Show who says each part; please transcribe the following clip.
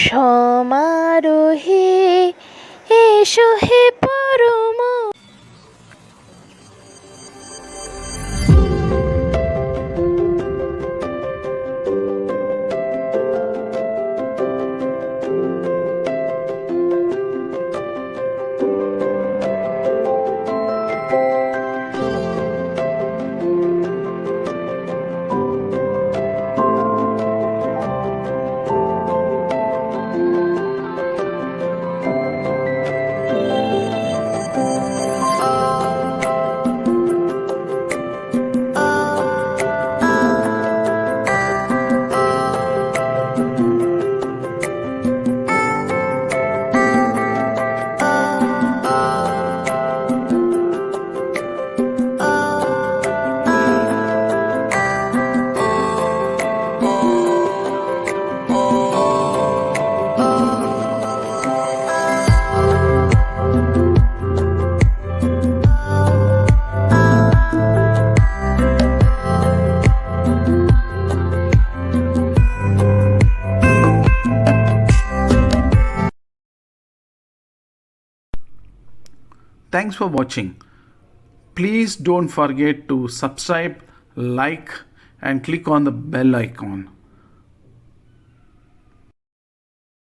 Speaker 1: সমারোহে এসো হে পরম।
Speaker 2: Thanks for watching. Please don't forget to subscribe, like, and click on the bell icon.